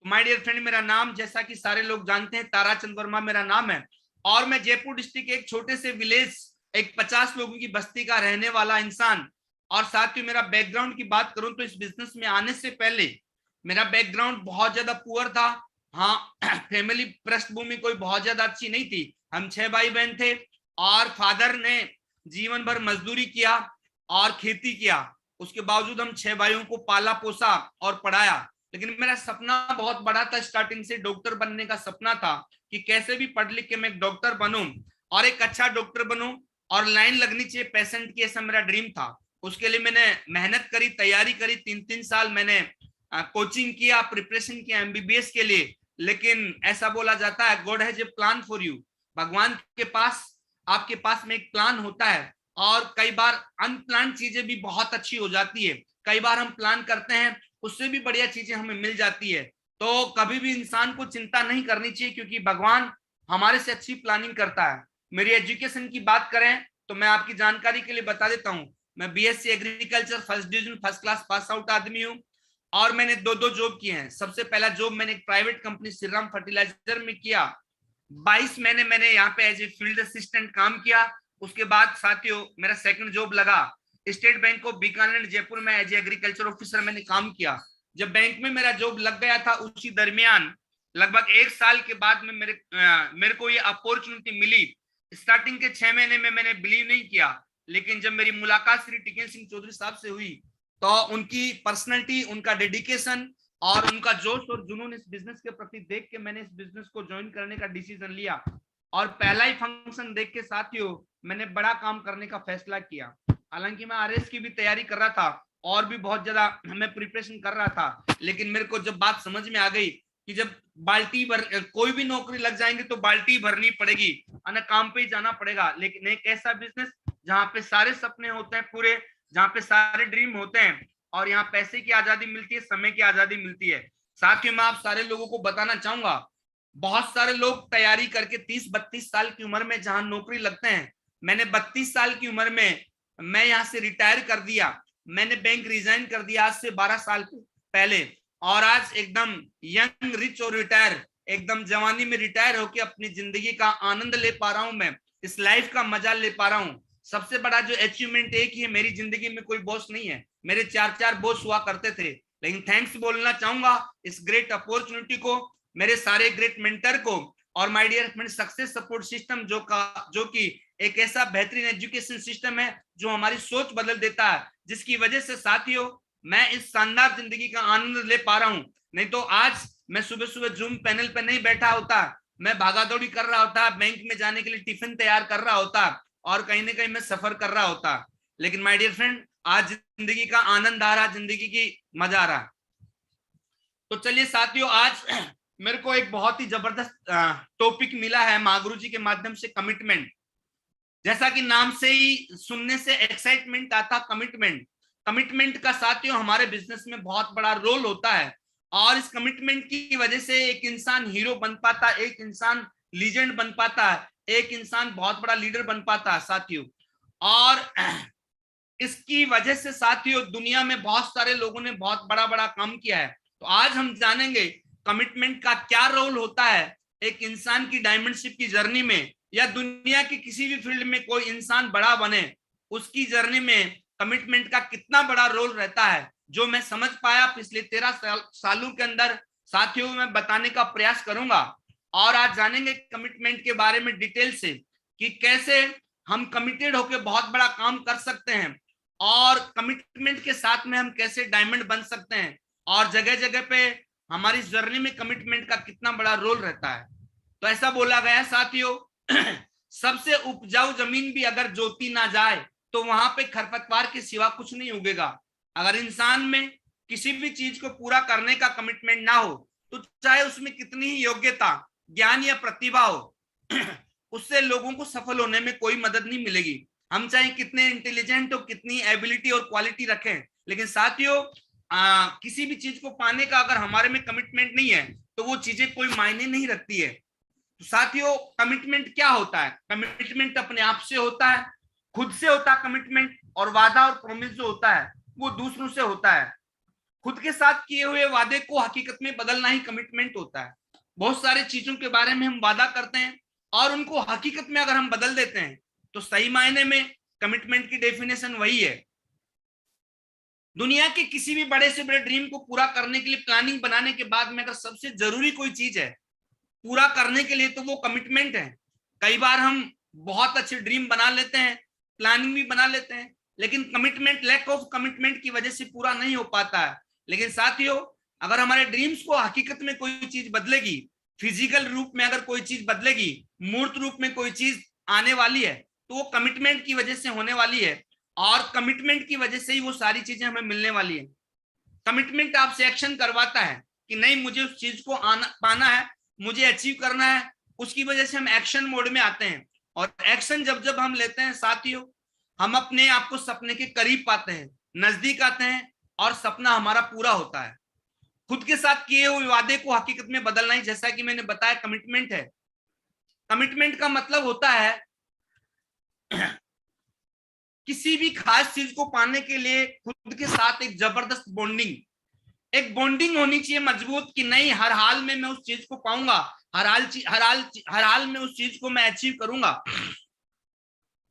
My dear friend, मेरा नाम जैसा कि सारे लोग जानते हैं ताराचंद वर्मा मेरा नाम है, और मैं जयपुर डिस्ट्रिक्ट के एक छोटे से विलेज, एक 50 लोगों की बस्ती का रहने वाला इंसान। और साथ ही मेरा बैकग्राउंड की बात करूं तो इस बिजनेस में आने से पहले मेरा बैकग्राउंड बहुत ज्यादा पुअर था। हाँ, फैमिली पृष्ठभूमि कोई बहुत ज्यादा अच्छी नहीं थी। हम 6 भाई बहन थे और फादर ने जीवन भर मजदूरी किया और खेती किया। उसके बावजूद हम 6 भाइयों को पाला पोसा और पढ़ाया। लेकिन मेरा सपना बहुत बड़ा था, स्टार्टिंग से डॉक्टर बनने का सपना था कि कैसे भी पढ़ लिख के मैं एक डॉक्टर बनूं और एक अच्छा डॉक्टर बनूं और लाइन लगनी चाहिए पेशेंट की, ऐसा मेरा ड्रीम था। उसके लिए मैंने मेहनत करी, तैयारी करी, 3-3 साल मैंने कोचिंग किया, प्रिपरेशन किया एमबीबीएस के लिए। लेकिन ऐसा बोला जाता है God has a plan for you, भगवान के पास आपके पास में एक प्लान होता है। और कई बार अनप्लान चीजें भी बहुत अच्छी हो जाती है, कई बार हम प्लान करते हैं उससे भी बढ़िया चीजें हमें मिल जाती है। तो कभी भी इंसान को चिंता नहीं करनी चाहिए क्योंकि भगवान हमारे से अच्छी प्लानिंग करता है। मेरी एजुकेशन की बात करें तो मैं आपकी जानकारी के लिए बता देता हूं, मैं BSc agriculture first division first class pass out आदमी हूं। और मैंने 2 जॉब किए हैं। सबसे पहला जॉब मैंने एक प्राइवेट कंपनी श्रीराम फर्टिलाइजर में किया, 22 महीने मैंने यहाँ पे एज ए फील्ड असिस्टेंट काम किया। उसके बाद साथियों मेरा सेकंड जॉब लगा state bank of Bikaner Jaipur में एज ए एग्रीकल्चर ऑफिसर मैंने काम किया। जब बैंक में मेरा जॉब लग गया था उसी दरमियान लगभग 1 साल के बाद में मेरे को ये अपॉर्चुनिटी मिली। स्टार्टिंग के 6 महीने में मैंने बिलीव नहीं किया, लेकिन जब मेरी मुलाकात श्री टिकेन सिंह चौधरी साहब से हुई तो उनकी पर्सनैलिटी, उनका डेडिकेशन और उनका जोश और जुनून इस बिजनेस के प्रति देख के मैंने इस बिजनेस को ज्वाइन करने का डिसीजन लिया। और पहला ही फंक्शन देख के साथियों मैंने बड़ा काम करने का फैसला किया। हालांकि मैं आरएस की भी तैयारी कर रहा था और भी बहुत ज्यादा मैं प्रिपरेशन कर रहा था, लेकिन मेरे को जब बात समझ में आ गई कि जब बाल्टी भर कोई भी नौकरी लग जाएंगे तो बाल्टी भरनी पड़ेगी, अन्य काम पे ही जाना पड़ेगा। लेकिन एक ऐसा बिजनेस जहाँ पे सारे सपने होते हैं पूरे, जहाँ पे सारे ड्रीम होते हैं और यहाँ पैसे की आजादी मिलती है, समय की आजादी मिलती है। साथ ही मैं आप सारे लोगों को बताना चाहूंगा, बहुत सारे लोग तैयारी करके 30-32 साल की उम्र में जहां नौकरी लगते हैं, मैंने 32 साल की उम्र में मैं यहाँ से रिटायर कर दिया। मैंने बैंक रिजाइन कर दिया आज से 12 साल पहले, और आज एकदम यंग रिच और रिटायर, एकदम जवानी में रिटायर होकर अपनी जिंदगी का आनंद ले पा रहा हूं। मैं इस लाइफ का मजा ले पा रहा हूँ। सबसे बड़ा जो अचीवमेंट एक ही है, मेरी जिंदगी में कोई बॉस नहीं है। मेरे 4-4 बॉस हुआ करते थे, लेकिन थैंक्स बोलना चाहूंगा इस ग्रेट अपॉर्चुनिटी को, मेरे सारे ग्रेट मेंटर को और my dear friend success support system जो कि एक ऐसा बेहतरीन एजुकेशन सिस्टम है जो हमारी सोच बदल देता है, जिसकी वजह से साथियों मैं इस शानदार जिंदगी का आनंद ले पा रहा हूं। नहीं तो आज मैं सुबह सुबह जूम पैनल पे नहीं बैठा होता, मैं भागा दौड़ी कर रहा होता, बैंक में जाने के लिए टिफिन तैयार कर रहा होता और कहीं ना कहीं मैं सफर कर रहा होता। लेकिन माय डियर फ्रेंड आज जिंदगी का आनंद आ रहा, जिंदगी की मजा आ रहा। तो चलिए साथियों, आज मेरे को एक बहुत ही जबरदस्त टॉपिक मिला है महागुरु जी के माध्यम से, कमिटमेंट। जैसा कि नाम से ही सुनने से एक्साइटमेंट आता, कमिटमेंट। कमिटमेंट का साथियों हमारे बिजनेस में बहुत बड़ा रोल होता है और इस कमिटमेंट की वजह से एक इंसान हीरो बन पाता है, एक इंसान लीजेंड बन पाता है, एक इंसान बहुत बड़ा लीडर बन पाता है साथियों। और इसकी वजह से साथियों दुनिया में बहुत सारे लोगों ने बहुत बड़ा बड़ा काम किया है। तो आज हम जानेंगे कमिटमेंट का क्या रोल होता है एक इंसान की डायमंडशिप की जर्नी में, या दुनिया की किसी भी फील्ड में कोई इंसान बड़ा बने उसकी जर्नी में कमिटमेंट का कितना बड़ा रोल रहता है। जो मैं समझ पाया पिछले 13 सालों के अंदर साथियों मैं बताने का प्रयास करूंगा। और आज जानेंगे कमिटमेंट के बारे में डिटेल से कि कैसे हम कमिटेड होकर बहुत बड़ा काम कर सकते हैं और कमिटमेंट के साथ में हम कैसे डायमंड बन सकते हैं, और जगह जगह पे हमारी जर्नी में कमिटमेंट का कितना बड़ा रोल रहता है। तो ऐसा बोला गया साथियों सबसे उपजाऊ जमीन भी अगर जोती ना जाए तो वहां पे खरपतवार के सिवा कुछ नहीं उगेगा। अगर इंसान में किसी भी चीज को पूरा करने का कमिटमेंट ना हो तो चाहे उसमें कितनी ही योग्यता, ज्ञान या प्रतिभा हो उससे लोगों को सफल होने में कोई मदद नहीं मिलेगी। हम चाहे कितने इंटेलिजेंट हो, कितनी एबिलिटी और क्वालिटी रखें, लेकिन साथियों किसी भी चीज को पाने का अगर हमारे में कमिटमेंट नहीं है तो वो चीजें कोई मायने नहीं रखती है। तो साथियों कमिटमेंट क्या होता है? कमिटमेंट अपने आप से होता है, खुद से होता है कमिटमेंट, और वादा और प्रॉमिस जो होता है वो दूसरों से होता है। खुद के साथ किए हुए वादे को हकीकत में बदलना ही कमिटमेंट होता है। बहुत सारे चीजों के बारे में हम वादा करते हैं और उनको हकीकत में अगर हम बदल देते हैं तो सही मायने में कमिटमेंट की डेफिनेशन वही है। दुनिया के किसी भी बड़े से बड़े ड्रीम को पूरा करने के लिए प्लानिंग बनाने के बाद में अगर सबसे जरूरी कोई चीज है पूरा करने के लिए तो वो कमिटमेंट है। कई बार हम बहुत अच्छे ड्रीम बना लेते हैं, प्लानिंग भी बना लेते हैं, लेकिन कमिटमेंट, लैक ऑफ कमिटमेंट की वजह से पूरा नहीं हो पाता है। लेकिन साथियों, अगर हमारे ड्रीम्स को हकीकत में कोई चीज बदलेगी, फिजिकल रूप में अगर कोई चीज बदलेगी, मूर्त रूप में कोई चीज आने वाली है, तो वो कमिटमेंट की वजह से होने वाली है और कमिटमेंट की वजह से ही वो सारी चीजें हमें मिलने वाली है। कमिटमेंट आपसे एक्शन करवाता है कि नहीं, मुझे उस चीज को पाना है, मुझे अचीव करना है। उसकी वजह से हम एक्शन मोड में आते हैं और एक्शन जब जब हम लेते हैं साथियों, हम अपने आप को सपने के करीब पाते हैं, नजदीक आते हैं और सपना हमारा पूरा होता है। खुद के साथ किए हुए वादे को हकीकत में बदलना ही, जैसा कि मैंने बताया, कमिटमेंट है। कमिटमेंट का मतलब होता है किसी भी खास चीज को पाने के लिए खुद के साथ एक जबरदस्त बॉन्डिंग, एक बॉन्डिंग होनी चाहिए मजबूत कि नहीं, हर हाल में मैं उस चीज को पाऊंगा, हर हाल में उस चीज को मैं अचीव करूंगा।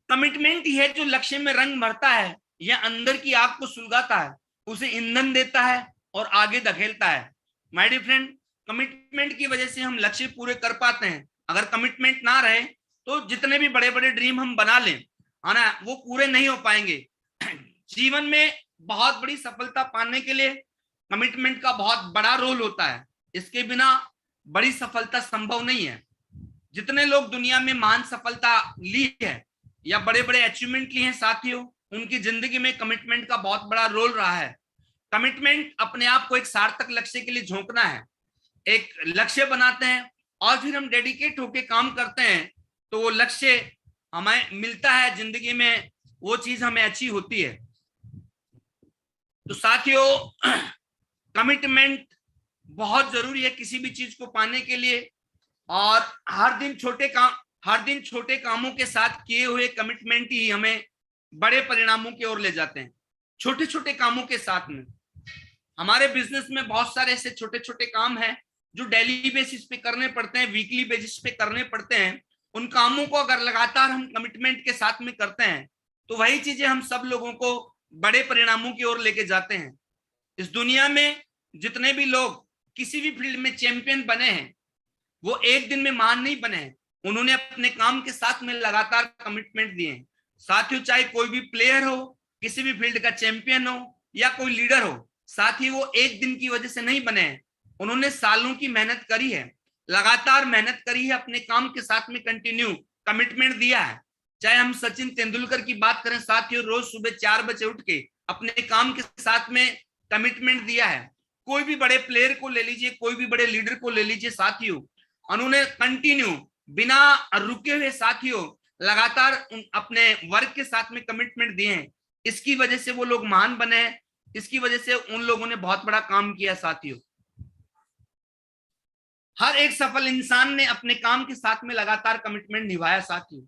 कमिटमेंट ही है जो लक्ष्य में रंग भरता है, यह अंदर की आग को सुलगाता है, उसे ईंधन देता है और आगे धकेलता है। माय डियर फ्रेंड, कमिटमेंट की वजह से हम लक्ष्य पूरे कर पाते हैं। अगर कमिटमेंट ना रहे तो जितने भी बड़े बड़े ड्रीम हम बना लें, है ना, वो पूरे नहीं हो पाएंगे। जीवन में बहुत बड़ी सफलता पाने के लिए कमिटमेंट का बहुत बड़ा रोल होता है। इसके बिना बड़ी सफलता संभव नहीं है। जितने लोग दुनिया में महान सफलता ली है या बड़े बड़े अचीवमेंट लिए हैं साथियों, उनकी जिंदगी में कमिटमेंट का बहुत बड़ा रोल रहा है। कमिटमेंट अपने आप को एक सार्थक लक्ष्य के लिए झोंकना है। एक लक्ष्य बनाते हैं और फिर हम डेडिकेट होकर काम करते हैं तो वो लक्ष्य हमें मिलता है जिंदगी में, वो चीज हमें अच्छी होती है। तो साथियों, कमिटमेंट बहुत जरूरी है किसी भी चीज को पाने के लिए। और हर दिन छोटे कामों के साथ किए हुए कमिटमेंट ही हमें बड़े परिणामों की ओर ले जाते हैं। छोटे छोटे कामों के साथ में हमारे बिजनेस में बहुत सारे ऐसे छोटे छोटे काम हैं जो डेली बेसिस पे करने पड़ते हैं, वीकली बेसिस पे करने पड़ते हैं। उन कामों को अगर लगातार हम कमिटमेंट के साथ में करते हैं तो वही चीजें हम सब लोगों को बड़े परिणामों की ओर लेके जाते हैं। इस दुनिया में जितने भी लोग किसी भी फील्ड में चैंपियन बने हैं, वो एक दिन में महान नहीं बने हैं, उन्होंने अपने काम के साथ में लगातार कमिटमेंट दिए हैं। साथियों, चाहे कोई भी प्लेयर हो, किसी भी फील्ड का चैंपियन हो या कोई लीडर हो, साथी वो एक दिन की वजह से नहीं बने हैं, उन्होंने सालों की मेहनत करी है, लगातार मेहनत करी है, अपने काम के साथ में कंटिन्यू कमिटमेंट दिया है। चाहे हम सचिन तेंदुलकर की बात करें साथियों, रोज सुबह 4 बजे उठ के अपने काम के साथ में कमिटमेंट दिया है। कोई भी बड़े प्लेयर को ले लीजिए, कोई भी बड़े लीडर को ले लीजिए साथियों, उन्होंने कंटिन्यू बिना रुके हुए साथियों लगातार अपने वर्क के साथ में कमिटमेंट दिए हैं। इसकी वजह से वो लोग महान बने हैं, इसकी वजह से उन लोगों ने बहुत बड़ा काम किया साथियों। हर एक सफल इंसान ने अपने काम के साथ में लगातार कमिटमेंट निभाया साथियों।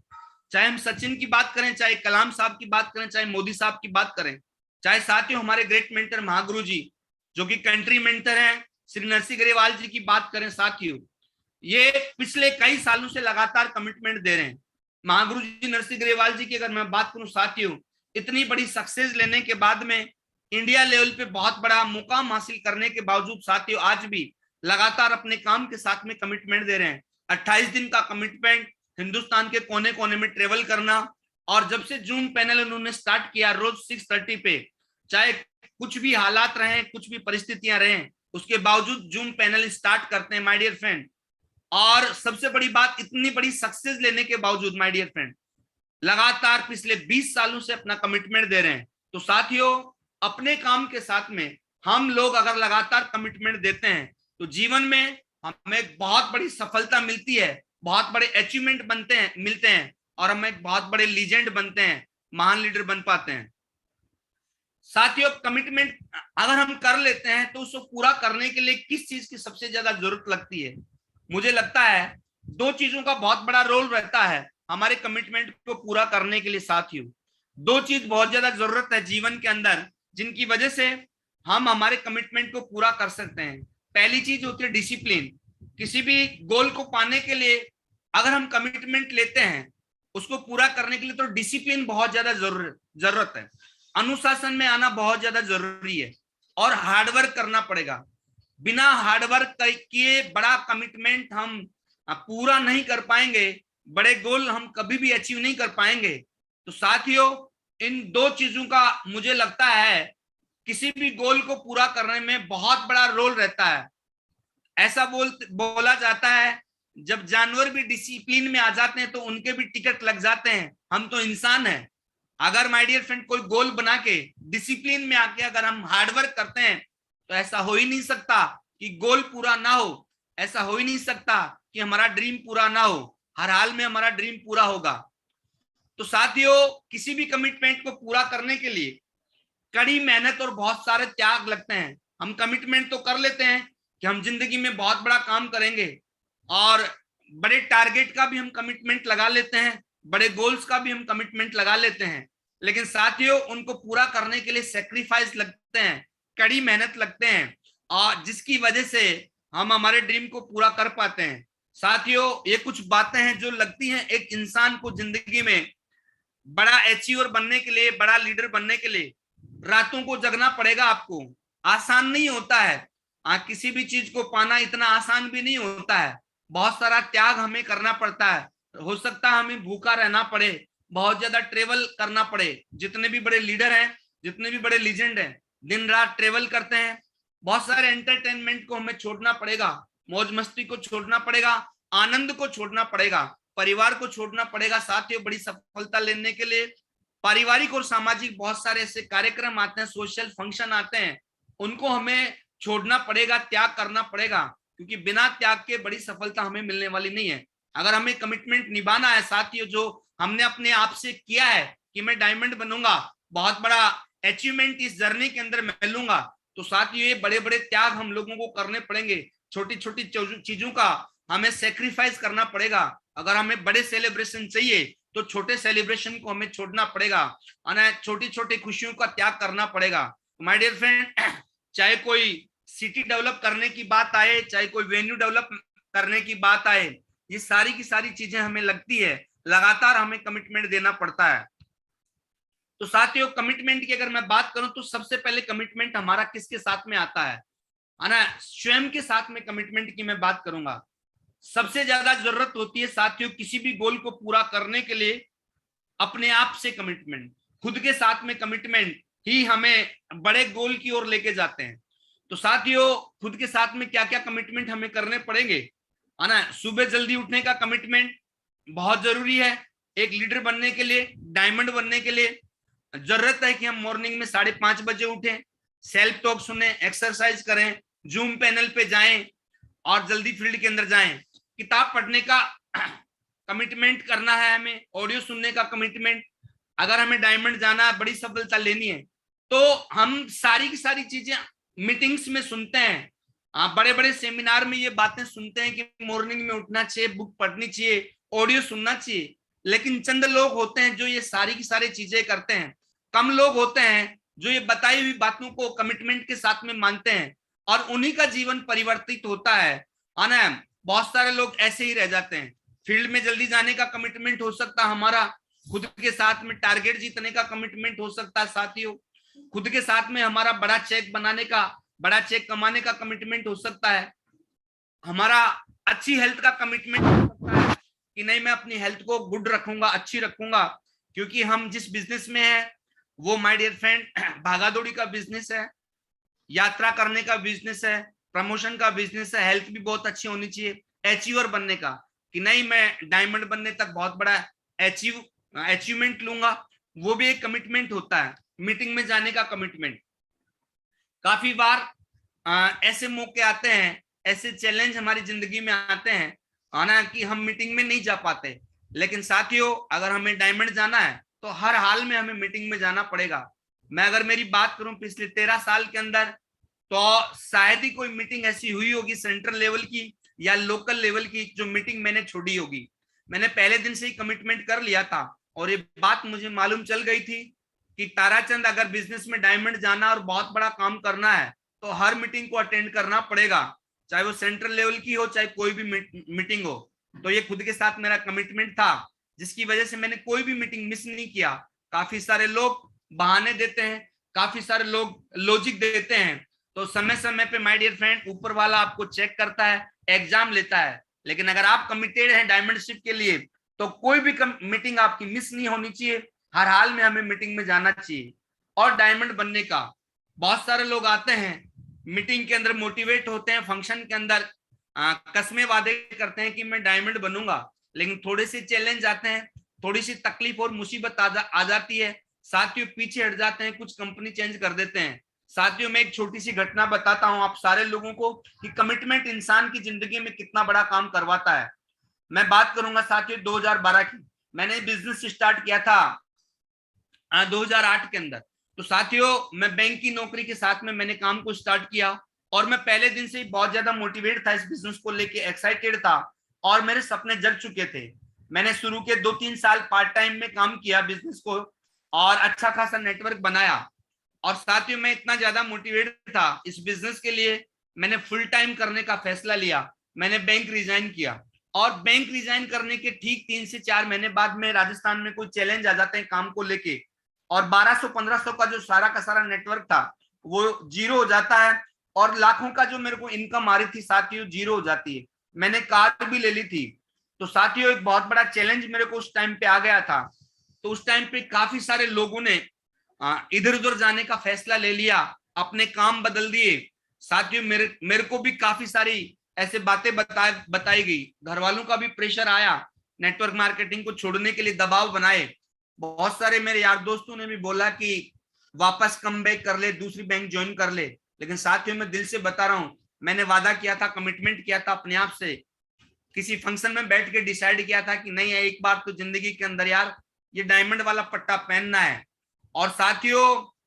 चाहे हम सचिन की बात करें, चाहे कलाम साहब की बात करें, चाहे मोदी साहब की बात करें, चाहे साथियों हमारे ग्रेट मेंटर महागुरु जी जो कि कंट्री मेंटर हैं श्री नरसिंह ग्रेवाल जी की बात करें साथियों, ये पिछले कई सालों से लगातार कमिटमेंट दे रहे हैं। महागुरु जी नरसिंह ग्रेवाल जी की अगर मैं बात करूं साथियों, इतनी बड़ी सक्सेस लेने के बाद में, इंडिया लेवल पे बहुत बड़ा मुकाम हासिल करने के बावजूद साथियों आज भी लगातार अपने काम के साथ में कमिटमेंट दे रहे हैं। 28 दिन का कमिटमेंट, हिंदुस्तान के कोने कोने में ट्रेवल करना। और जब से जूम पैनल उन्होंने स्टार्ट किया रोज 6:30 पे, चाहे कुछ भी हालात रहे, कुछ भी परिस्थितियां रहे, उसके बावजूद जूम पैनल स्टार्ट करते हैं माय डियर फ्रेंड। और सबसे बड़ी बात, इतनी बड़ी सक्सेस लेने के बावजूद माय डियर फ्रेंड लगातार पिछले 20 सालों से अपना कमिटमेंट दे रहे हैं। तो साथियों, अपने काम के साथ में हम लोग अगर लगातार कमिटमेंट देते हैं तो जीवन में हमें बहुत बड़ी सफलता मिलती है, बहुत बड़े अचीवमेंट मिलते हैं और हम एक बहुत बड़े लीजेंड बनते हैं, महान लीडर बन पाते हैं। साथियों, कमिटमेंट अगर हम कर लेते हैं तो उसको पूरा करने के लिए किस चीज की सबसे ज्यादा जरूरत लगती है? मुझे लगता है 2 चीजों का बहुत बड़ा रोल रहता है हमारे कमिटमेंट को पूरा करने के लिए साथियों। 2 चीज बहुत ज्यादा जरूरत है जीवन के अंदर, जिनकी वजह से हम हमारे कमिटमेंट को पूरा कर सकते हैं। पहली चीज होती है डिसिप्लिन। किसी भी गोल को पाने के लिए अगर हम कमिटमेंट लेते हैं उसको पूरा करने के लिए, तो डिसिप्लिन बहुत ज्यादा जरूरत है। अनुशासन में आना बहुत ज्यादा जरूरी है और हार्डवर्क करना पड़ेगा। बिना हार्डवर्क किए बड़ा कमिटमेंट हम पूरा नहीं कर पाएंगे, बड़े गोल हम कभी भी अचीव नहीं कर पाएंगे। तो साथियों, इन दो चीजों का मुझे लगता है किसी भी गोल को पूरा करने में बहुत बड़ा रोल रहता है। ऐसा बोला जाता है जब जानवर भी डिसिप्लिन में आ जाते हैं तो उनके भी टिकट लग जाते हैं। हम तो इंसान हैं। अगर माय डियर फ्रेंड कोई गोल बना के डिसिप्लिन में आके अगर हम हार्डवर्क करते हैं तो ऐसा हो ही नहीं सकता कि गोल पूरा ना हो। ऐसा हो ही नहीं सकता कि हमारा ड्रीम पूरा ना हो। हर हाल में हमारा ड्रीम पूरा होगा। तो साथियों, किसी भी कमिटमेंट को पूरा करने के लिए कड़ी मेहनत और बहुत सारे त्याग लगते हैं। हम कमिटमेंट तो कर लेते हैं कि हम जिंदगी में बहुत बड़ा काम करेंगे और बड़े टारगेट का भी हम कमिटमेंट लगा लेते हैं, बड़े गोल्स का भी हम कमिटमेंट लगा लेते हैं, लेकिन साथियों उनको पूरा करने के लिए सेक्रीफाइस लगते हैं, कड़ी मेहनत लगते हैं, और जिसकी वजह से हम हमारे ड्रीम को पूरा कर पाते हैं। साथियों, ये कुछ बातें हैं जो लगती हैं एक इंसान को जिंदगी में बड़ा अचीवर बनने के लिए, बड़ा लीडर बनने के लिए रातों को जगना पड़ेगा आपको। आसान नहीं होता है। किसी भी चीज को पाना इतना आसान भी नहीं होता है। बहुत सारा त्याग हमें करना पड़ता है। हो सकता है हमें भूखा रहना पड़े, बहुत ज्यादा ट्रेवल करना पड़े। जितने भी बड़े लीडर हैं, जितने भी बड़े लीजेंड हैं, दिन रात ट्रेवल करते हैं। बहुत सारे एंटरटेनमेंट को हमें छोड़ना पड़ेगा, मौज मस्ती को छोड़ना पड़ेगा, आनंद को छोड़ना पड़ेगा, परिवार को छोड़ना पड़ेगा। साथियों, बड़ी सफलता लेने के लिए पारिवारिक और सामाजिक बहुत सारे ऐसे कार्यक्रम आते हैं, सोशल फंक्शन आते हैं, उनको हमें छोड़ना पड़ेगा, त्याग करना पड़ेगा, क्योंकि बिना त्याग के बड़ी सफलता हमें मिलने वाली नहीं है। अगर हमें कमिटमेंट निभाना है साथियों, जो हमने अपने आप से किया है कि मैं डायमंड बनूंगा, बहुत बड़ा अचीवमेंट इस जर्नी के अंदर मैं लूंगा, तो साथियों ये बड़े बड़े त्याग हम लोगों को करने पड़ेंगे। छोटी छोटी चीजों का हमें सेक्रीफाइस करना पड़ेगा। अगर हमें बड़े सेलिब्रेशन चाहिए तो छोटे सेलिब्रेशन को हमें छोड़ना पड़ेगा, छोटी छोटी खुशियों का त्याग करना पड़ेगा। माय डियर फ्रेंड, चाहे कोई सिटी डेवलप करने की बात आए, चाहे कोई वेन्यू डेवलप करने की बात आए, ये सारी की सारी चीजें हमें लगती है लगातार हमें कमिटमेंट देना पड़ता है। तो साथियों, कमिटमेंट की अगर मैं बात करूं तो सबसे पहले कमिटमेंट हमारा किसके साथ में आता है ना, स्वयं के साथ में कमिटमेंट की मैं बात करूंगा। सबसे ज्यादा जरूरत होती है साथियों किसी भी गोल को पूरा करने के लिए अपने आप से कमिटमेंट, खुद के साथ में कमिटमेंट ही हमें बड़े गोल की ओर लेके जाते हैं। तो साथियों, खुद के साथ में क्या क्या कमिटमेंट हमें करने पड़ेंगे, है ना। सुबह जल्दी उठने का कमिटमेंट बहुत जरूरी है। एक लीडर बनने के लिए, डायमंड बनने के लिए जरूरत है कि हम मॉर्निंग में 5:30 बजे उठें, सेल्फ टॉक सुने, एक्सरसाइज करें, जूम पैनल पे जाएं और जल्दी फील्ड के अंदर जाएं। किताब पढ़ने का कमिटमेंट करना है हमें, ऑडियो सुनने का कमिटमेंट। अगर हमें डायमंड जाना है, बड़ी सफलता लेनी है, तो हम सारी की सारी चीजें मीटिंग्स में सुनते हैं, बड़े बड़े सेमिनार में ये बातें सुनते हैं कि मॉर्निंग में उठना चाहिए, बुक पढ़नी चाहिए, ऑडियो सुनना चाहिए। लेकिन चंद लोग होते हैं जो ये सारी की सारी चीजें करते हैं। कम लोग होते हैं जो ये बताई हुई बातों को कमिटमेंट के साथ में मानते हैं और उन्हीं का जीवन परिवर्तित होता है ना। बहुत सारे लोग ऐसे ही रह जाते हैं। फील्ड में जल्दी जाने का कमिटमेंट हो सकता है हमारा, खुद के साथ में टारगेट जीतने का कमिटमेंट हो सकता है साथियों, खुद के साथ में हमारा बड़ा चेक बनाने का, बड़ा चेक कमाने का कमिटमेंट हो सकता है, हमारा अच्छी हेल्थ का कमिटमेंट हो सकता है कि नहीं मैं अपनी हेल्थ को गुड रखूंगा, अच्छी रखूंगा, क्योंकि हम जिस बिजनेस में है वो माय डियर फ्रेंड भागादौड़ी का बिजनेस है, यात्रा करने का बिजनेस है, प्रमोशन का बिजनेस है। हेल्थ भी बहुत अच्छी होनी चाहिए अचीवर बनने का, कि नहीं मैं डायमंड बनने तक बहुत बड़ा अचीवमेंट लूंगा, वो भी एक कमिटमेंट होता है। मीटिंग में जाने का कमिटमेंट, काफी बार ऐसे मौके आते हैं, ऐसे चैलेंज हमारी जिंदगी में आते हैं ना कि हम मीटिंग में नहीं जा पाते। लेकिन साथियों, अगर हमें डायमंड जाना है तो हर हाल में हमें मीटिंग में जाना पड़ेगा। मैं अगर मेरी बात करूं पिछले 13 साल के अंदर, तो शायद ही कोई मीटिंग ऐसी हुई होगी सेंट्रल लेवल की या लोकल लेवल की जो मीटिंग मैंने छोड़ी होगी। मैंने पहले दिन से ही कमिटमेंट कर लिया था और ये बात मुझे मालूम चल गई थी कि ताराचंद अगर बिजनेस में डायमंड जाना और बहुत बड़ा काम करना है तो हर मीटिंग को अटेंड करना पड़ेगा, चाहे वो सेंट्रल लेवल की हो चाहे कोई भी मीटिंग हो। तो ये खुद के साथ मेरा कमिटमेंट था, जिसकी वजह से मैंने कोई भी मीटिंग मिस नहीं किया। काफी सारे लोग बहाने देते हैं, काफी सारे लोग लॉजिक देते हैं, तो समय समय पे माय डियर फ्रेंड ऊपर वाला आपको चेक करता है, एग्जाम लेता है। लेकिन अगर आप कमिटेड हैं डायमंडशिप के लिए तो कोई भी मीटिंग आपकी मिस नहीं होनी चाहिए, हर हाल में हमें मीटिंग में जाना चाहिए। और डायमंड बनने का बहुत सारे लोग आते हैं, मीटिंग के अंदर मोटिवेट होते हैं, फंक्शन के अंदर कस्में वादे करते हैं कि मैं डायमंड बनूंगा, लेकिन थोड़े से चैलेंज आते हैं, थोड़ी सी तकलीफ और मुसीबत आ जाती है, साथियों पीछे हट जाते हैं, कुछ कंपनी चेंज कर देते हैं। साथियों मैं एक छोटी सी घटना बताता हूं आप सारे लोगों को कि कमिटमेंट इंसान की जिंदगी में कितना बड़ा काम करवाता है। मैं बात करूंगा साथियों 2012 की। मैंने बिजनेस स्टार्ट किया था 2008 के अंदर। तो साथियों मैं बैंक की नौकरी के साथ में मैंने काम को स्टार्ट किया और मैं पहले दिन से ही बहुत ज्यादा मोटिवेट था, इस बिजनेस को लेके एक्साइटेड था और मेरे सपने जग चुके थे। मैंने शुरू के 2-3 साल पार्ट टाइम में काम किया बिजनेस को और अच्छा खासा नेटवर्क बनाया। और साथियों मैं इतना ज्यादा मोटिवेट था इस बिजनेस के लिए, मैंने फुल टाइम करने का फैसला लिया। मैंने बैंक रिजाइन किया और बैंक रिजाइन करने के ठीक 3 से 4 महीने बाद में राजस्थान में कोई चैलेंज आ जाते हैं काम को लेके और 1200-1500 का जो सारा का सारा नेटवर्क था वो जीरो हो जाता है और लाखों का जो मेरे को इनकम आ रही थी साथियों जीरो हो जाती है। मैंने कार भी ले ली थी। तो साथियों एक बहुत बड़ा चैलेंज मेरे को उस टाइम पे आ गया था। तो उस टाइम पे काफी सारे लोगों ने इधर उधर जाने का फैसला ले लिया, अपने काम बदल दिए। साथियों मेरे को भी काफी सारी ऐसे बातें बताई गई, घर वालों का भी प्रेशर आया, नेटवर्क मार्केटिंग को छोड़ने के लिए दबाव बनाए। बहुत सारे मेरे यार दोस्तों ने भी बोला कि वापस कम बैक कर ले, दूसरी बैंक ज्वाइन कर ले। लेकिन साथियों मैं दिल से बता रहा हूं, मैंने वादा किया था, कमिटमेंट किया था अपने आप से, किसी फंक्शन में बैठ के डिसाइड किया था कि नहीं एक बार तो जिंदगी के अंदर यार ये डायमंड वाला पट्टा पहनना है। और साथियों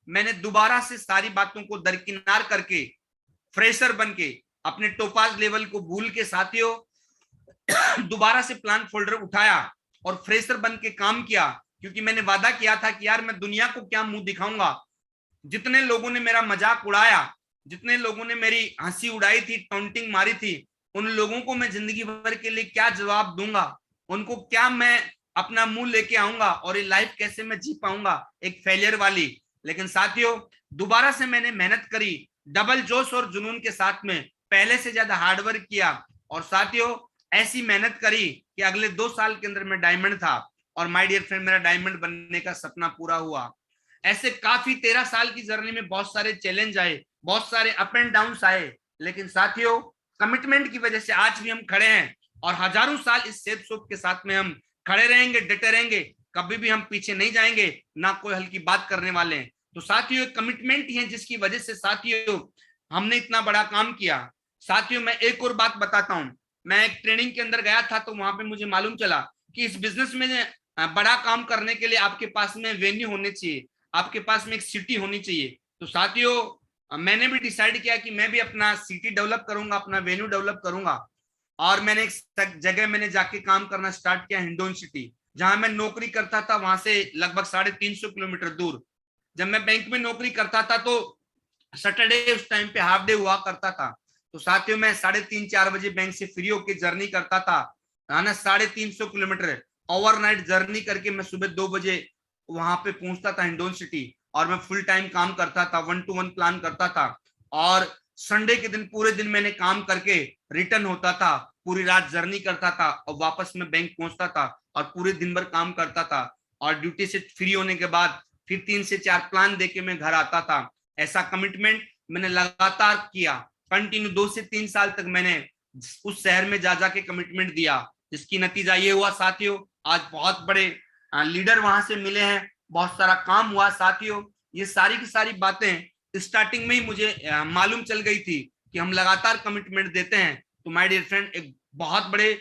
मैंने दोबारा से सारी बातों को दरकिनार करके फ्रेशर बन के अपने टोपाज लेवल को भूल के साथियों दोबारा से प्लान फोल्डर उठाया और फ्रेशर बन के काम किया, क्योंकि मैंने वादा किया था कि यार मैं दुनिया को क्या मुंह दिखाऊंगा। जितने लोगों ने मेरा मजाक उड़ाया, जितने लोगों ने मेरी हंसी उड़ाई थी, टॉन्टिंग मारी थी, उन लोगों को मैं जिंदगी भर के लिए क्या जवाब दूंगा, उनको क्या मैं अपना मुंह लेके आऊंगा और ये लाइफ कैसे मैं जी पाऊंगा एक फेलियर वाली। लेकिन साथियों दोबारा से मैंने मेहनत करी, डबल जोश और जुनून के साथ में पहले से ज्यादा हार्डवर्क किया और साथियों ऐसी मेहनत करी कि अगले 2 साल के अंदर मैं डायमंड था और माय डियर फ्रेंड मेरा डायमंड बनने का सपना पूरा हुआ। ऐसे काफी 13 साल की जर्नी में बहुत सारे चैलेंज आए, बहुत सारे अप एंड डाउन आए, लेकिन साथियों कमिटमेंट की वजह से आज भी हम खड़े हैं और हजारों साल इस सेब सोप के साथ में हम खड़े रहेंगे, डटे रहेंगे, कभी भी हम पीछे नहीं जाएंगे, ना कोई हल्की बात करने वाले हैं। तो साथियों कमिटमेंट ही है जिसकी वजह से साथियों हमने इतना बड़ा काम किया। साथियों मैं एक और बात बताता हूं, मैं एक ट्रेनिंग के अंदर गया था तो वहां पे मुझे मालूम चला कि इस बिजनेस में बड़ा काम करने के लिए आपके पास में वेन्यू होने चाहिए, आपके पास में एक सिटी होनी चाहिए। तो साथियों मैंने भी डिसाइड किया कि मैं भी अपना सिटी डेवलप करूंगा, अपना वेन्यू डेवलप करूंगा और मैंने एक जगह मैंने जाके काम करना स्टार्ट किया, हिंडोन सिटी, जहां मैं नौकरी करता था वहां से लगभग 350 किलोमीटर दूर। जब मैं बैंक में नौकरी करता था तो सैटरडे उस टाइम पे हाफ डे हुआ करता था। तो साथियों मैं 3:30-4 बजे बैंक से फ्री होके जर्नी करता था, है ना, 350 किलोमीटर ओवरनाइट जर्नी करके मैं सुबह 2 बजे वहां पे पहुंचता था हिंडोन सिटी और मैं फुल टाइम काम करता था, 1-to-1 प्लान करता था और संडे के दिन पूरे दिन मैंने काम करके रिटर्न होता था, पूरी रात जर्नी करता था और वापस में बैंक पहुंचता था और पूरे दिन भर काम करता था और ड्यूटी से फ्री होने के बाद फिर 3 से 4 प्लान देके मैं घर आता था। ऐसा कमिटमेंट मैंने लगातार किया, कंटिन्यू 2 से 3 साल तक मैंने उस शहर में जा जाके कमिटमेंट दिया, जिसकी नतीजा ये हुआ साथियों आज बहुत बड़े लीडर वहां से मिले हैं, बहुत सारा काम हुआ साथियों। ये सारी की सारी बातें स्टार्टिंग में ही मुझे मालूम चल गई थी कि हम लगातार कमिटमेंट देते हैं तो माय डियर फ्रेंड एक बहुत बड़े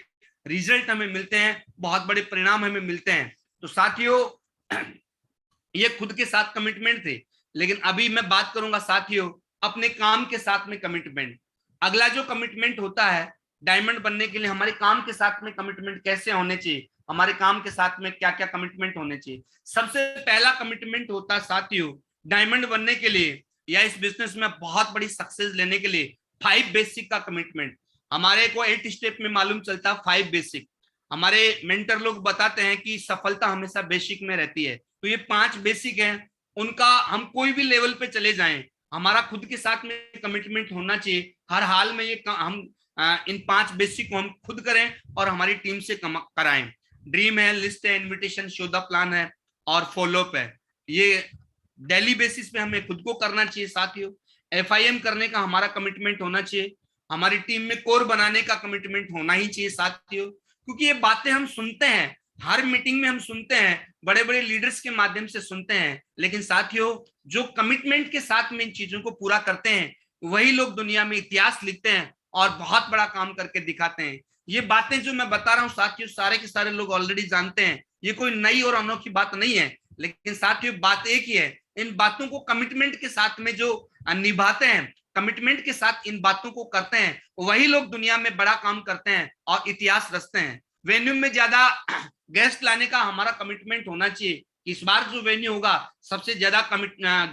रिजल्ट हमें मिलते हैं, बहुत बड़े परिणाम हमें मिलते हैं। तो साथियों ये खुद के साथ कमिटमेंट थे, लेकिन अभी मैं बात करूंगा साथियों अपने काम के साथ में कमिटमेंट। अगला जो कमिटमेंट होता है डायमंड बनने के लिए हमारे काम के साथ में कमिटमेंट कैसे होने चाहिए, हमारे काम के साथ में क्या क्या कमिटमेंट होने चाहिए। सबसे पहला कमिटमेंट होता है साथियों, डायमंड बनने के लिए या इस बिजनेस में बहुत बड़ी सक्सेस लेने के लिए 5 बेसिक का कमिटमेंट। हमारे को 8 स्टेप में मालूम चलता 5 बेसिक। हमारे मेंटर लोग बताते हैं कि सफलता हमेशा बेसिक में रहती है। तो ये 5 बेसिक हैं, उनका हम कोई भी लेवल पे चले जाएं, हमारा खुद के साथ में कमिटमेंट होना चाहिए हर हाल में। ये हम इन 5 बेसिक को हम खुद करें और हमारी टीम से कराएं। ड्रीम है, लिस्ट है, इन्विटेशन, शो द प्लान है और फॉलोअप है। ये डेली बेसिस पे हमें खुद को करना चाहिए साथियों। FIM करने का हमारा कमिटमेंट होना चाहिए। हमारी टीम में कोर बनाने का कमिटमेंट होना ही चाहिए साथियों, क्योंकि ये बातें हम सुनते हैं, हर मीटिंग में हम सुनते हैं, बड़े बड़े लीडर्स के माध्यम से सुनते हैं, लेकिन साथियों जो कमिटमेंट के साथ में इन चीजों को पूरा करते हैं वही लोग दुनिया में इतिहास लिखते हैं और बहुत बड़ा काम करके दिखाते हैं। ये बातें जो मैं बता रहा हूं साथियों, सारे के सारे लोग ऑलरेडी जानते हैं, ये कोई नई और अनोखी बात नहीं है। लेकिन साथियों बात एक ही है, इन बातों को कमिटमेंट के साथ में जो निभाते हैं, कमिटमेंट के साथ इन बातों को करते हैं, वही लोग दुनिया में बड़ा काम करते हैं और इतिहास रचते हैं। वेन्यू में ज्यादा गेस्ट लाने का हमारा कमिटमेंट होना चाहिए। इस बार जो वेन्यू होगा सबसे ज्यादा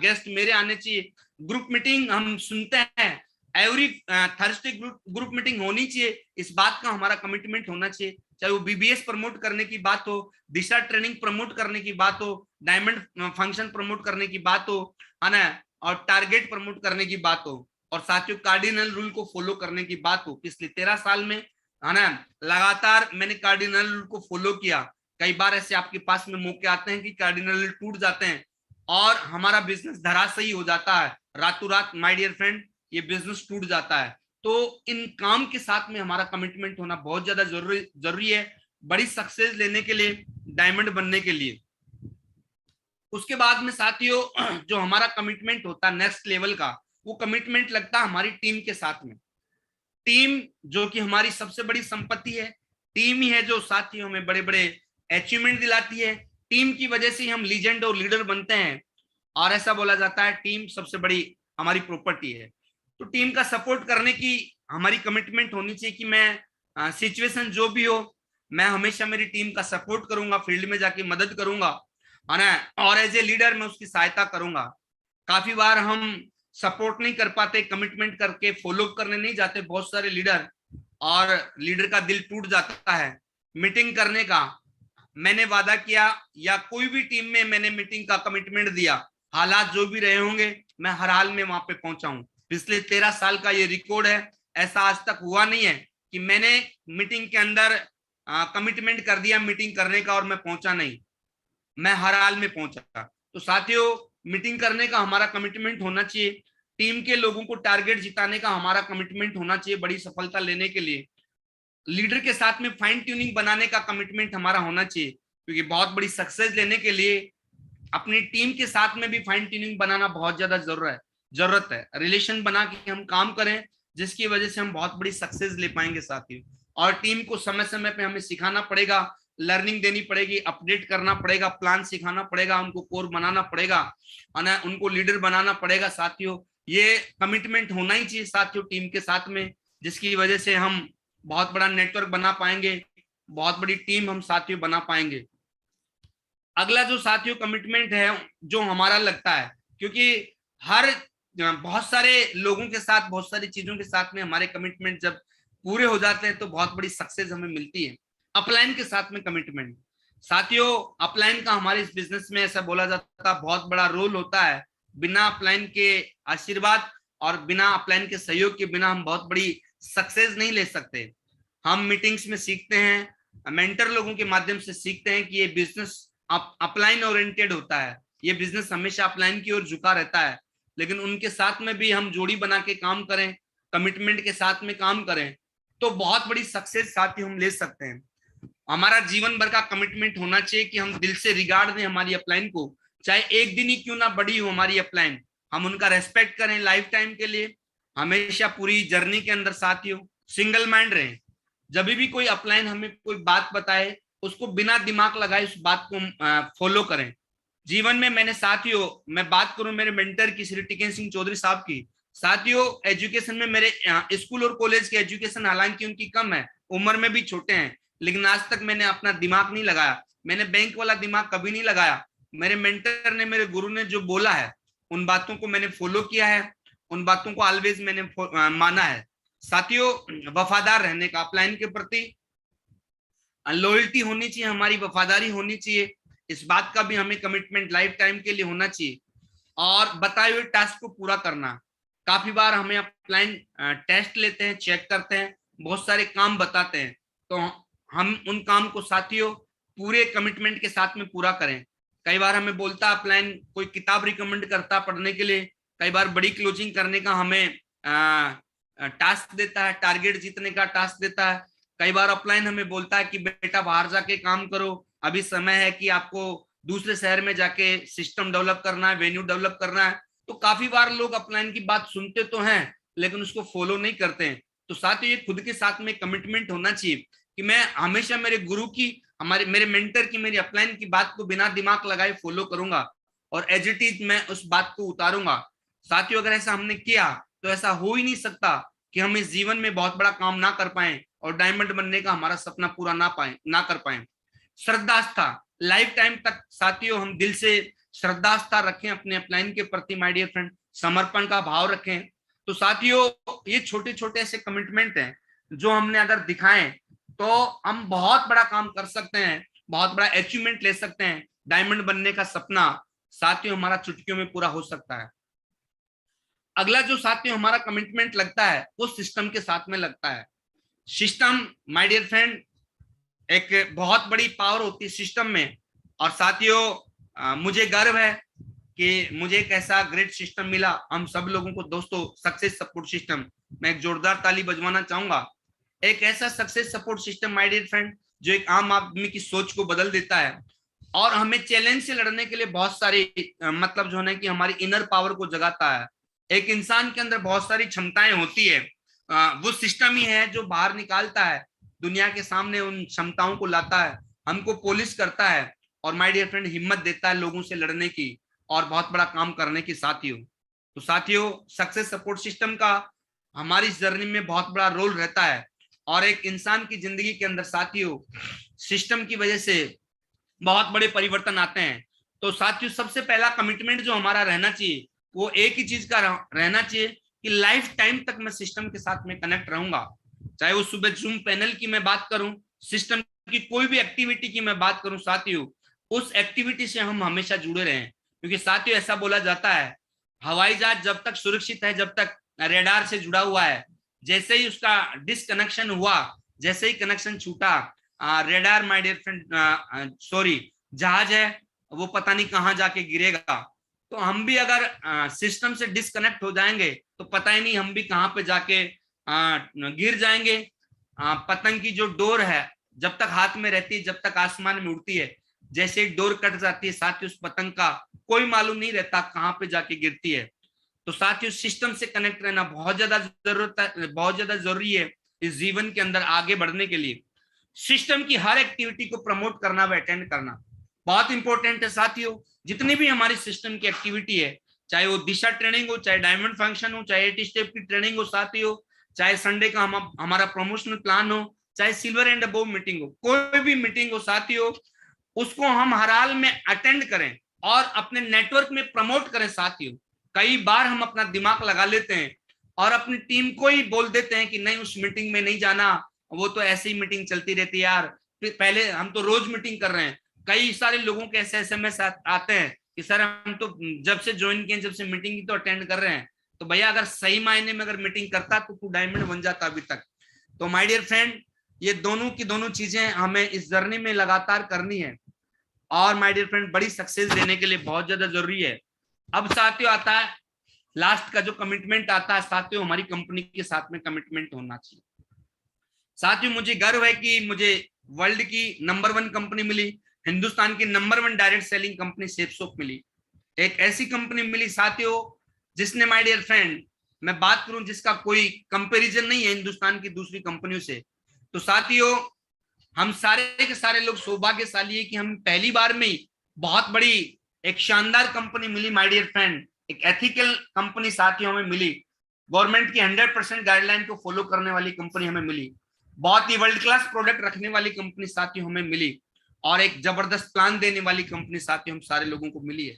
गेस्ट मेरे आने चाहिए। ग्रुप मीटिंग हम सुनते हैं, एवरी थर्सडे ग्रुप मीटिंग होनी चाहिए, इस बात का हमारा कमिटमेंट होना चाहिए। चाहे वो BBS प्रमोट करने की बात हो, दिशा ट्रेनिंग प्रमोट करने की बात हो, डायमंड फंक्शन प्रमोट करने की बात हो, है ना, और टारगेट प्रमोट करने की बात हो, और साथियों कार्डिनल रूल को फॉलो करने की बात हो। पिछले 13 साल में, है ना, लगातार मैंने कार्डिनल रूल को फॉलो किया। कई बार ऐसे आपके पास में मौके आते हैं कि कार्डिनल रूल टूट जाते हैं और हमारा बिजनेस धराशायी हो जाता है, रातों रात माय डियर फ्रेंड ये बिजनेस टूट जाता है। तो इन काम के साथ में हमारा कमिटमेंट होना बहुत ज्यादा जरूरी है, बड़ी सक्सेस लेने के लिए, डायमंड बनने के लिए। उसके बाद में साथियों जो हमारा कमिटमेंट होता है नेक्स्ट लेवल का, वो कमिटमेंट लगता है हमारी टीम के साथ में। टीम जो कि हमारी सबसे बड़ी संपत्ति है, टीम ही है जो साथियों हमें बड़े बड़े अचीवमेंट दिलाती है। टीम की वजह से हम लीजेंड और लीडर बनते हैं, और ऐसा बोला जाता है टीम सबसे बड़ी हमारी प्रॉपर्टी है। तो टीम का सपोर्ट करने की हमारी कमिटमेंट होनी चाहिए कि मैं सिचुएशन जो भी हो, मैं हमेशा मेरी टीम का सपोर्ट करूंगा, फील्ड में जाके मदद करूंगा, है ना, और एज ए लीडर मैं उसकी सहायता करूंगा। काफी बार हम सपोर्ट नहीं कर पाते, कमिटमेंट करके फॉलो करने नहीं जाते बहुत सारे लीडर, और लीडर का दिल टूट जाता है। मीटिंग करने का मैंने वादा किया, या कोई भी टीम में मैंने मीटिंग का कमिटमेंट दिया, हालात जो भी रहे होंगे मैं हर हाल में वहां पे पहुंचा हूं। पिछले 13 साल का ये रिकॉर्ड है, ऐसा आज तक हुआ नहीं है कि मैंने मीटिंग के अंदर कमिटमेंट कर दिया मीटिंग करने का और मैं पहुंचा नहीं, मैं हर हाल में पहुंचा। तो साथियों मीटिंग करने का हमारा कमिटमेंट होना चाहिए, टीम के लोगों को टारगेट जिताने का हमारा कमिटमेंट होना चाहिए बड़ी सफलता लेने के लिए। लीडर के साथ में फाइन ट्यूनिंग बनाने का कमिटमेंट हमारा होना चाहिए, क्योंकि बहुत बड़ी सक्सेस लेने के लिए अपनी टीम के साथ में भी फाइन ट्यूनिंग बनाना बहुत ज्यादा जरूरत है। रिलेशन बना के हम काम करें जिसकी वजह से हम बहुत बड़ी सक्सेस ले पाएंगे साथियों। और टीम को समय समय पे हमें सिखाना पड़ेगा, लर्निंग देनी पड़ेगी, अपडेट करना पड़ेगा, प्लान सिखाना पड़ेगा, उनको कोर बनाना पड़ेगा, उनको लीडर बनाना पड़ेगा साथियों। ये कमिटमेंट होना ही चाहिए साथियों टीम के साथ में, जिसकी वजह से हम बहुत बड़ा नेटवर्क बना पाएंगे, बहुत बड़ी टीम हम साथियों बना पाएंगे। अगला जो साथियों कमिटमेंट है जो हमारा लगता है, क्योंकि हर बहुत सारे लोगों के साथ, बहुत सारी चीजों के साथ में हमारे कमिटमेंट जब पूरे हो जाते हैं तो बहुत बड़ी सक्सेस हमें मिलती है। अपलाइन के साथ में कमिटमेंट साथियों, अपलाइन का हमारे इस बिजनेस में ऐसा बोला जाता है बहुत बड़ा रोल होता है। बिना अपलाइन के आशीर्वाद और बिना अपलाइन के सहयोग के बिना हम बहुत बड़ी सक्सेस नहीं ले सकते। हम मीटिंग्स में सीखते हैं, मेंटर लोगों के माध्यम से सीखते हैं कि ये बिजनेस अपलाइन ओरिएंटेड होता है, ये बिजनेस हमेशा अपलाइन की ओर झुका रहता है। लेकिन उनके साथ में भी हम जोड़ी बना के काम करें, कमिटमेंट के साथ में काम करें, तो बहुत बड़ी सक्सेस साथ ही हम ले सकते हैं। हमारा जीवन भर का कमिटमेंट होना चाहिए कि हम दिल से रिगार्ड दें हमारी अपलाइन को, चाहे एक दिन ही क्यों ना बड़ी हो हमारी अपलाइन, हम उनका रेस्पेक्ट करें लाइफ टाइम के लिए, हमेशा पूरी जर्नी के अंदर साथियों सिंगल माइंड रहें। जब भी कोई अपलाइन हमें कोई बात बताए उसको बिना दिमाग लगाए उस बात को फॉलो करें। जीवन में मैंने साथियों, मैं बात करूं मेरे मेंटर की श्री टिकेन सिंह चौधरी साहब की, साथियों एजुकेशन में मेरे स्कूल और कॉलेज के एजुकेशन हालांकि उनकी कम है, उम्र में भी छोटे हैं, लेकिन आज तक मैंने अपना दिमाग नहीं लगाया, मैंने बैंक वाला दिमाग कभी नहीं लगाया। मेरे मेंटर ने, मेरे गुरु ने जो बोला है उन बातों को मैंने फॉलो किया है, उन बातों को ऑलवेज मैंने माना है। साथियों वफादार रहने का, अपलाइन के प्रति लॉयल्टी होनी चाहिए, हमारी वफादारी होनी चाहिए, इस बात का भी हमें कमिटमेंट लाइफ टाइम के लिए होना चाहिए। और बताए हुए टास्क को पूरा करना, काफी बार हमें अपलाइन टेस्ट लेते हैं, चेक करते हैं, बहुत सारे काम बताते हैं, तो हम उन काम को साथियों पूरे कमिटमेंट के साथ में पूरा करें। कई बार हमें बोलता अपलाइन, कोई किताब रिकमेंड करता पढ़ने के लिए, कई बार बड़ी क्लोजिंग करने का हमें टास्क देता है, टारगेट जीतने का टास्क देता है। कई बार ऑफलाइन हमें बोलता है कि बेटा बाहर जाके काम करो, अभी समय है कि आपको दूसरे शहर में जाके सिस्टम डेवलप करना है, वेन्यू डेवलप करना है। तो काफी बार लोग ऑफलाइन की बात सुनते तो हैं लेकिन उसको फॉलो नहीं करते हैं। तो साथ ही ये खुद के साथ में कमिटमेंट होना चाहिए कि मैं हमेशा मेरे गुरु की, हमारे मेरे मेंटर की, मेरी अपलाइन की बात को बिना दिमाग लगाए फॉलो करूंगा और एज इट इज मैं उस बात को उतारूंगा। साथियों अगर ऐसा हमने किया तो ऐसा हो ही नहीं सकता कि हम इस जीवन में बहुत बड़ा काम ना कर पाए और डायमंड बनने का हमारा सपना पूरा ना कर पाए। श्रद्धास्था लाइफ टाइम तक साथियों हम दिल से श्रद्धास्था रखें अपने अपलाइन के प्रति माय डियर फ्रेंड, समर्पण का भाव रखें। तो साथियों ये छोटे छोटे ऐसे कमिटमेंट हैं जो हमने अगर दिखाएं तो हम बहुत बड़ा काम कर सकते हैं, बहुत बड़ा अचीवमेंट ले सकते हैं। डायमंड बनने का सपना साथियों हमारा चुटकियों में पूरा हो सकता है। अगला जो साथियों हमारा कमिटमेंट लगता है वो सिस्टम के साथ में लगता है। सिस्टम माय डियर फ्रेंड एक बहुत बड़ी पावर होती है सिस्टम में। और साथियों मुझे गर्व है कि मुझे एक ऐसा ग्रेट सिस्टम मिला हम सब लोगों को। दोस्तों सक्सेस सपोर्ट सिस्टम, मैं एक जोरदार ताली बजवाना चाहूंगा। एक ऐसा success support system my dear friend जो एक आम आदमी की सोच को बदल देता है और हमें चैलेंज से लड़ने के लिए बहुत सारी मतलब जो है कि हमारी इनर पावर को जगाता है। एक इंसान के अंदर बहुत सारी क्षमताएं होती है, वो सिस्टम ही है जो बाहर निकालता है, दुनिया के सामने उन क्षमताओं को लाता है, हमको पॉलिश करता है और माय डियर फ्रेंड हिम्मत देता है लोगों से लड़ने की और बहुत बड़ा काम करने की। साथियों तो साथियों सक्सेस सपोर्ट सिस्टम का हमारी जर्नी में बहुत बड़ा रोल रहता है और एक इंसान की जिंदगी के अंदर साथियों सिस्टम की वजह से बहुत बड़े परिवर्तन आते हैं। तो साथियों सबसे पहला कमिटमेंट जो हमारा रहना चाहिए वो एक ही चीज का रहना चाहिए कि लाइफ टाइम तक मैं सिस्टम के साथ में कनेक्ट रहूंगा। चाहे वो सुबह जूम पैनल की मैं बात करूं, सिस्टम की कोई भी एक्टिविटी की मैं बात करूं, साथियों उस एक्टिविटी से हम हमेशा जुड़े रहें। क्योंकि साथियों ऐसा बोला जाता है हवाई जहाज जब तक सुरक्षित है, जब तक रेडार से जुड़ा हुआ है, जैसे ही उसका डिसकनेक्शन हुआ, जैसे ही कनेक्शन छूटा, radar my dear friend sorry जहाज है वो पता नहीं कहां जाके गिरेगा। तो हम भी अगर सिस्टम से डिस्कनेक्ट हो जाएंगे तो पता ही नहीं हम भी कहां पे जाके गिर जाएंगे। पतंग की जो डोर है जब तक हाथ में रहती है, जब तक आसमान में उड़ती है, जैसे ही डोर कट जाती है साथियों उस पतंग का कोई मालूम नहीं रहता कहां पे जाके गिरती है। तो साथियों सिस्टम से कनेक्ट रहना बहुत ज्यादा जरूरत है, बहुत ज्यादा जरूरी है इस जीवन के अंदर आगे बढ़ने के लिए। सिस्टम की हर एक्टिविटी को प्रमोट करना व अटेंड करना बहुत इंपॉर्टेंट है। साथियों जितनी भी हमारी सिस्टम की एक्टिविटी है, चाहे वो दिशा ट्रेनिंग हो, चाहे डायमंड फंक्शन हो, चाहे 8 स्टेप की ट्रेनिंग हो, साथियों चाहे संडे का हमारा प्रमोशनल प्लान हो, चाहे सिल्वर एंड अबव मीटिंग हो, कोई भी मीटिंग हो साथियों उसको हम हर हाल में अटेंड करें और अपने नेटवर्क में प्रमोट करें। साथियों कई बार हम अपना दिमाग लगा लेते हैं और अपनी टीम को ही बोल देते हैं कि नहीं उस मीटिंग में नहीं जाना, वो तो ऐसी ही मीटिंग चलती रहती है यार, पहले हम तो रोज मीटिंग कर रहे हैं। कई सारे लोगों के ऐसे SMS आते हैं कि सर हम तो जब से ज्वाइन किए, जब से मीटिंग की तो अटेंड कर रहे हैं। तो भैया अगर सही मायने में अगर मीटिंग करता तो तू डायमंड बन जाता अभी तक। तो माय डियर फ्रेंड ये दोनों की दोनों चीजें हमें इस जर्नी में लगातार करनी है और माय डियर फ्रेंड बड़ी सक्सेस देने के लिए बहुत ज्यादा जरूरी है। अब साथियों आता है लास्ट का जो कमिटमेंट आता है, साथियों हमारी कंपनी के साथ में कमिटमेंट होना चाहिए। साथियों मुझे गर्व है कि मुझे वर्ल्ड की नंबर 1 कंपनी मिली, हिंदुस्तान की नंबर 1 डायरेक्ट सेलिंग कंपनी सेफसॉफ्ट मिली। एक ऐसी कंपनी मिली साथियों जिसने माय डियर फ्रेंड मैं बात करूं जिसका कोई कंपैरिजन नहीं है हिंदुस्तान की दूसरी कंपनियों से। तो साथियों हम सारे के सारे लोग सौभाग्यशाली है कि हम पहली बार में ही बहुत बड़ी एक शानदार कंपनी मिली माय डियर फ्रेंड, एक एथिकल कंपनी साथियों हमें मिली गवर्नमेंट की 100% गाइडलाइन को फॉलो करने वाली कंपनी हमें मिली, बहुत ही वर्ल्ड क्लास प्रोडक्ट रखने वाली कंपनी साथियों हमें मिली, और एक जबरदस्त प्लान देने वाली कंपनी साथियों हम सारे लोगों को मिली है।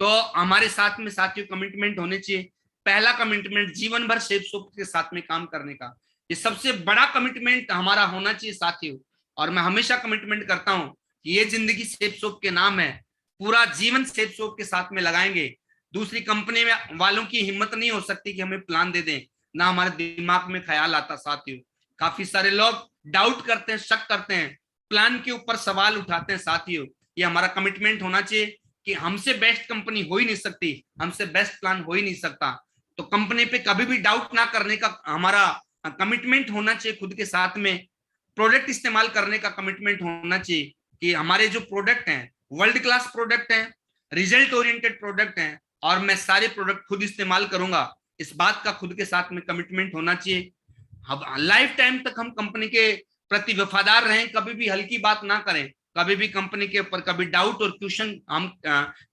तो हमारे साथ में साथियों कमिटमेंट होने चाहिए। पहला कमिटमेंट जीवन भर सेफ सोप के साथ में काम करने का, ये सबसे बड़ा कमिटमेंट हमारा होना चाहिए साथियों। और मैं हमेशा कमिटमेंट करता हूं कि ये जिंदगी सेफ सोप के नाम है, पूरा जीवन सेफ सोप के साथ में लगाएंगे। दूसरी कंपनी में वालों की हिम्मत नहीं हो सकती कि हमें प्लान दे दें, ना हमारे दिमाग में ख्याल आता साथियों। काफी सारे लोग डाउट करते हैं, शक करते हैं, प्लान के ऊपर सवाल उठाते हैं साथियों। ये हमारा कमिटमेंट होना चाहिए कि हमसे बेस्ट कंपनी हो ही नहीं सकती, हमसे बेस्ट प्लान हो ही नहीं सकता। तो कंपनी पे कभी भी डाउट ना करने का हमारा कमिटमेंट होना चाहिए। खुद के साथ में प्रोडक्ट इस्तेमाल करने का कमिटमेंट होना चाहिए कि हमारे जो प्रोडक्ट हैं वर्ल्ड क्लास प्रोडक्ट हैं, रिजल्ट ओरिएंटेड प्रोडक्ट हैं, और मैं सारे प्रोडक्ट खुद इस्तेमाल करूंगा, इस बात का खुद के साथ में कमिटमेंट होना चाहिए। अब लाइफ टाइम तक हम कंपनी के प्रति वफादार रहें, कभी भी हल्की बात ना करें, कभी भी कंपनी के ऊपर कभी डाउट और क्वेश्चन हम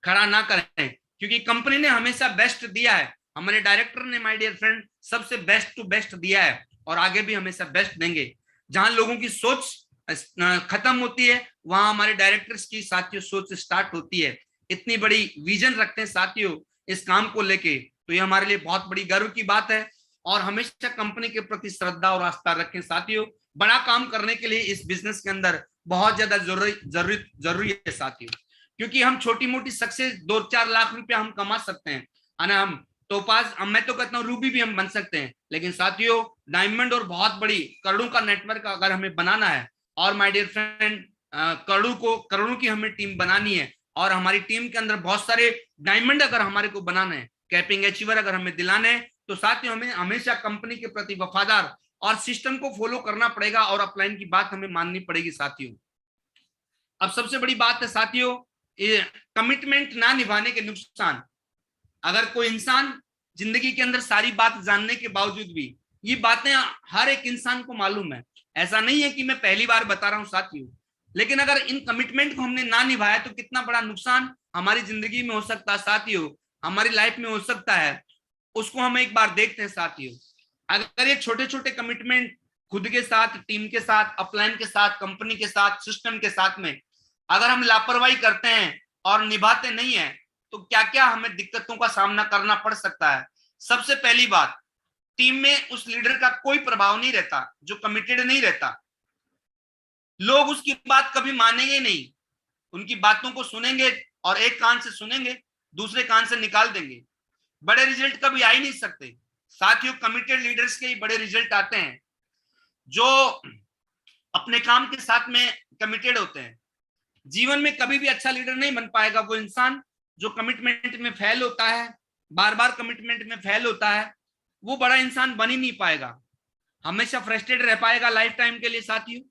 खड़ा ना करें, क्योंकि कंपनी ने हमेशा बेस्ट दिया है। हमारे डायरेक्टर ने माय डियर फ्रेंड सबसे बेस्ट टू बेस्ट दिया है, और आगे भी हमेशा बेस्ट देंगे। जहां लोगों की सोच खत्म होती है वहां हमारे डायरेक्टर्स की साथियों सोच स्टार्ट होती है। इतनी बड़ी विजन रखते हैं साथियों इस काम को लेके, तो ये हमारे लिए बहुत बड़ी गर्व की बात है। और हमेशा कंपनी के प्रति श्रद्धा और आस्था रखें साथियों। बड़ा काम करने के लिए इस बिजनेस के अंदर बहुत ज्यादा जरूरी है साथियों, क्योंकि हम छोटी मोटी सक्सेस 2-4 लाख रुपया हम कमा सकते हैं, ना हम टोपाज, मैं तो कहता हूँ रूबी भी हम बन सकते हैं, लेकिन साथियों डायमंड और बहुत बड़ी करोड़ों का नेटवर्क अगर हमें बनाना है, और माय डियर फ्रेंड करोड़ों की हमें टीम बनानी है, और हमारी टीम के अंदर बहुत सारे डायमंड अगर हमारे को बनाना है, कैपिंग अचीवर अगर हमें दिलाने हैं, तो साथियों हमें हमेशा कंपनी के प्रति वफादार और सिस्टम को फॉलो करना पड़ेगा, और अपलाइन की बात हमें माननी पड़ेगी साथियों। अब सबसे बड़ी बात है साथियों कमिटमेंट ना निभाने के नुकसान। अगर कोई इंसान जिंदगी के अंदर सारी बात जानने के बावजूद भी, ये बातें हर एक इंसान को मालूम है, ऐसा नहीं है कि मैं पहली बार बता रहा हूं साथियों, लेकिन अगर इन कमिटमेंट को हमने ना निभाया तो कितना बड़ा नुकसान हमारी जिंदगी में हो सकता है साथियों, हमारी लाइफ में हो सकता है, उसको हम एक बार देखते हैं साथियों। अगर ये छोटे छोटे कमिटमेंट खुद के साथ, टीम के साथ, अपलाइन के साथ, कंपनी के साथ, सिस्टम के साथ में अगर हम लापरवाही करते हैं और निभाते नहीं है, तो क्या क्या हमें दिक्कतों का सामना करना पड़ सकता है। सबसे पहली बात, टीम में उस लीडर का कोई प्रभाव नहीं रहता जो कमिटेड नहीं रहता। लोग उसकी बात कभी मानेंगे नहीं, उनकी बातों को सुनेंगे और एक कान से सुनेंगे, दूसरे कान से निकाल देंगे। बड़े रिजल्ट कभी आ ही नहीं सकते साथियों। कमिटेड लीडर्स के ही बड़े रिजल्ट आते हैं, जो अपने काम के साथ में कमिटेड होते हैं। जीवन में कभी भी अच्छा लीडर नहीं बन पाएगा वो इंसान जो कमिटमेंट में फेल होता है, बार बार कमिटमेंट में फेल होता है, वो बड़ा इंसान बन ही नहीं पाएगा। हमेशा फ्रस्ट्रेट रह पाएगा लाइफ टाइम के लिए साथियों।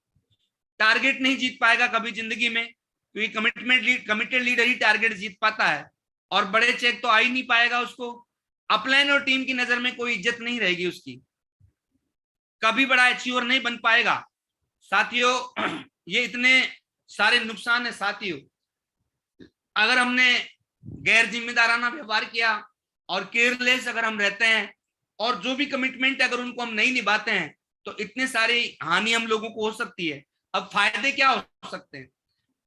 टारगेट नहीं जीत पाएगा कभी जिंदगी में, क्योंकि कमिटेड लीडर ही टारगेट जीत पाता है, और बड़े चेक तो आ ही नहीं पाएगा उसको। अपलाइन और टीम की नजर में कोई इज्जत नहीं रहेगी उसकी, कभी बड़ा अचीवर नहीं बन पाएगा साथियों। ये इतने सारे नुकसान है साथियों। अगर हमने गैर जिम्मेदाराना व्यवहार किया और केयरलेस अगर हम रहते हैं, और जो भी कमिटमेंट अगर उनको हम नहीं निभाते हैं, तो इतने सारी हानि हम लोगों को हो सकती है। अब फायदे क्या हो सकते हैं